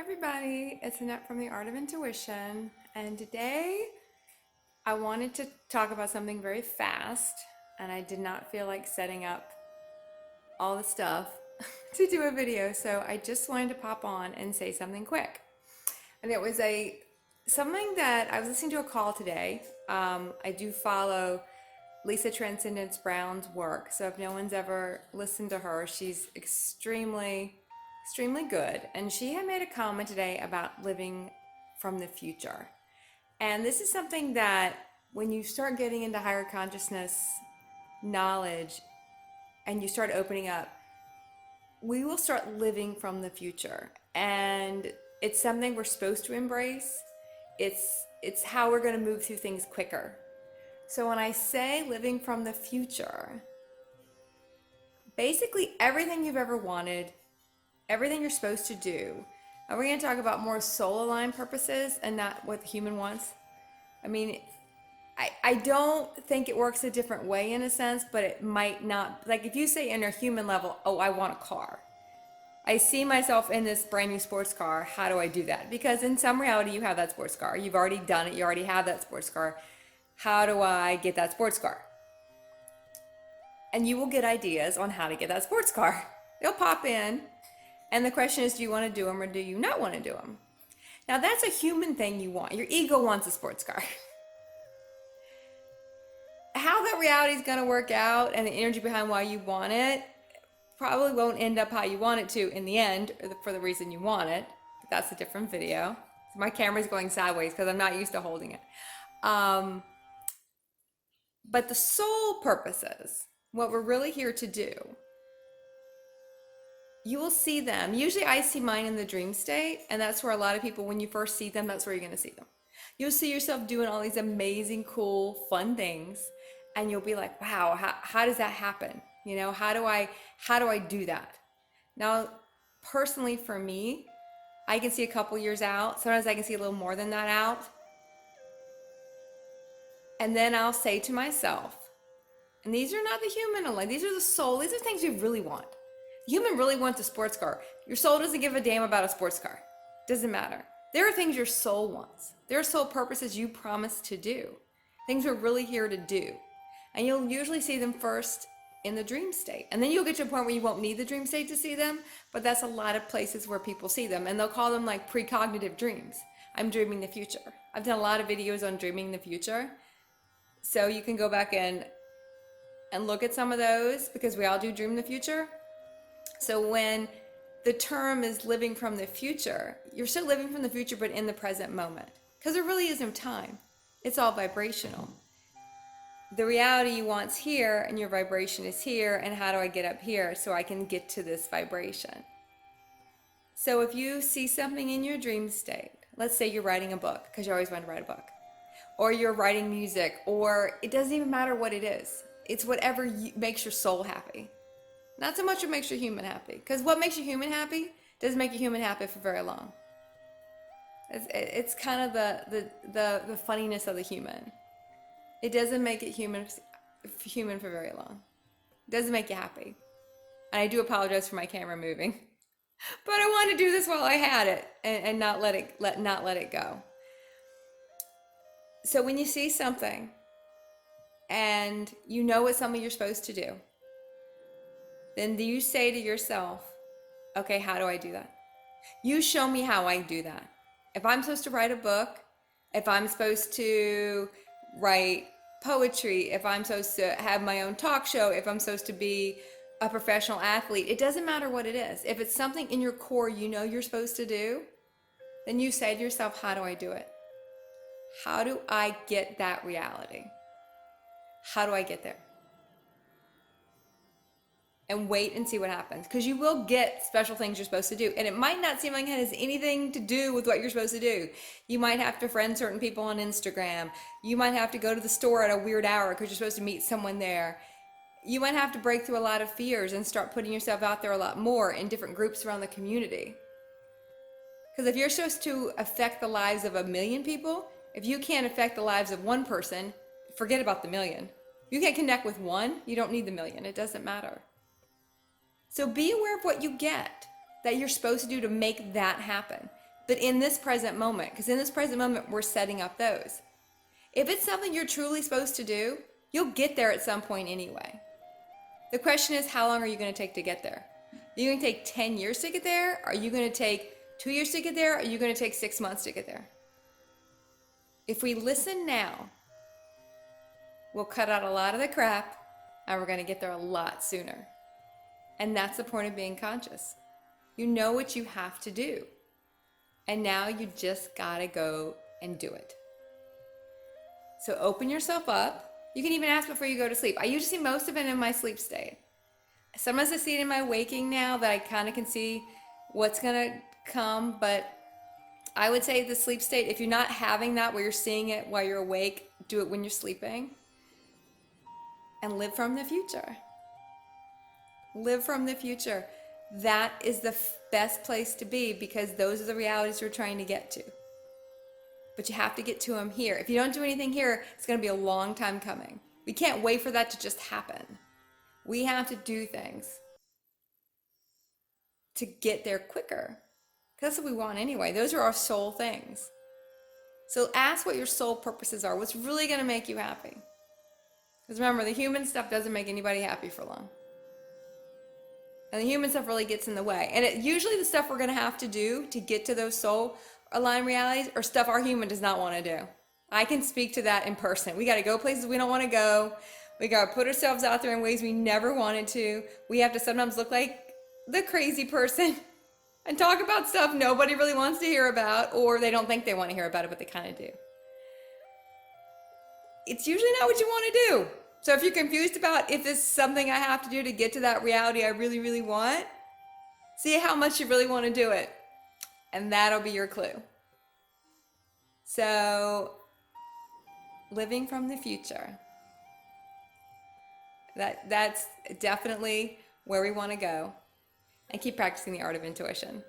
Everybody, it's Annette from the Art of Intuition, and today I wanted to talk about something very fast, and I did not feel like setting up all the stuff to do a video, so I just wanted to pop on and say something quick. And it was a something that I was listening to a call today. I do follow Lisa Transcendence Brown's work, so if no one's ever listened to her, she's extremely good. And she had made a comment today about living from the future. And this is something that when you start getting into higher consciousness knowledge and you start opening up, we will start living from the future. And it's something we're supposed to embrace. It's how we're going to move through things quicker. So when I say living from the future, basically everything you've ever wanted, everything you're supposed to do. And we're going to talk about more soul aligned purposes and not what the human wants. I mean, I don't think it works a different way in a sense, but it might not. Like if you say in a human level, oh, I want a car. I see myself in this brand new sports car. How do I do that? Because in some reality, you have that sports car. You've already done it. You already have that sports car. How do I get that sports car? And you will get ideas on how to get that sports car. They'll pop in. And the question is, do you want to do them or do you not want to do them? Now that's a human thing you want. Your ego wants a sports car. How that reality is going to work out and the energy behind why you want it probably won't end up how you want it to in the end for the reason you want it. But that's a different video. So my camera's going sideways because I'm not used to holding it. But the soul purposes, what we're really here to do, you will see them. Usually I see mine in the dream state, and that's where a lot of people, when you first see them, that's where you're going to see them. You'll see yourself doing all these amazing, cool, fun things, and you'll be like, wow, how does that happen? You know, how do I do that? Now, personally for me, I can see a couple years out. Sometimes I can see a little more than that out. And then I'll say to myself, and these are not the human aligned, these are the soul, these are things you really want. The human really wants a sports car. Your soul doesn't give a damn about a sports car. Doesn't matter. There are things your soul wants. There are soul purposes you promise to do. Things we're really here to do. And you'll usually see them first in the dream state. And then you'll get to a point where you won't need the dream state to see them, but that's a lot of places where people see them. And they'll call them like precognitive dreams. I'm dreaming the future. I've done a lot of videos on dreaming the future. So you can go back and look at some of those because we all do dream the future. So when the term is living from the future, you're still living from the future, but in the present moment. Because there really is no time. It's all vibrational. The reality you want's here and your vibration is here. And how do I get up here so I can get to this vibration? So if you see something in your dream state, let's say you're writing a book, because you always want to write a book, or you're writing music, or it doesn't even matter what it is. It's whatever makes your soul happy. Not so much what makes your human happy. Because what makes your human happy doesn't make your human happy for very long. It's kind of the funniness of the human. It doesn't make it human for very long. It doesn't make you happy. And I do apologize for my camera moving. But I wanted to do this while I had it and not let it go. So when you see something and you know it's something you're supposed to do, then you say to yourself, okay, how do I do that? You show me how I do that. If I'm supposed to write a book, if I'm supposed to write poetry, if I'm supposed to have my own talk show, if I'm supposed to be a professional athlete, it doesn't matter what it is. If it's something in your core you know you're supposed to do, then you say to yourself, how do I do it? How do I get that reality? How do I get there? And wait and see what happens. Because you will get special things you're supposed to do. And it might not seem like it has anything to do with what you're supposed to do. You might have to friend certain people on Instagram. You might have to go to the store at a weird hour because you're supposed to meet someone there. You might have to break through a lot of fears and start putting yourself out there a lot more in different groups around the community. Because if you're supposed to affect the lives of 1 million people, if you can't affect the lives of one person, forget about the million. You can't connect with one, you don't need the million. It doesn't matter. So be aware of what you get that you're supposed to do to make that happen. but in this present moment, because in this present moment, we're setting up those. If it's something you're truly supposed to do, you'll get there at some point anyway. The question is, how long are you going to take to get there? Are you going to take 10 years to get there? Are you going to take 2 years to get there? Are you going to take 6 months to get there? If we listen now, we'll cut out a lot of the crap and we're going to get there a lot sooner. And that's the point of being conscious. You know what you have to do. And now you just got to go and do it. So open yourself up. You can even ask before you go to sleep. I usually see most of it in my sleep state. Sometimes I see it in my waking now that I kind of can see what's going to come. But I would say the sleep state, if you're not having that where you're seeing it while you're awake, do it when you're sleeping. And live from the future. Live from the future. That is the best place to be because those are the realities you're trying to get to. But you have to get to them here. If you don't do anything here, it's going to be a long time coming. We can't wait for that to just happen. We have to do things to get there quicker. That's what we want anyway. Those are our soul things. So ask what your soul purposes are. What's really going to make you happy? Because remember, the human stuff doesn't make anybody happy for long. And the human stuff really gets in the way. And usually the stuff we're going to have to do to get to those soul aligned realities are stuff our human does not want to do. I can speak to that in person. We got to go places we don't want to go. We got to put ourselves out there in ways we never wanted to. We have to sometimes look like the crazy person and talk about stuff nobody really wants to hear about, or they don't think they want to hear about it, but they kind of do. It's usually not what you want to do. So if you're confused about if this is something I have to do to get to that reality I really, really want, see how much you really want to do it. And that'll be your clue. So, living from the future. That's definitely where we want to go. And keep practicing the art of intuition.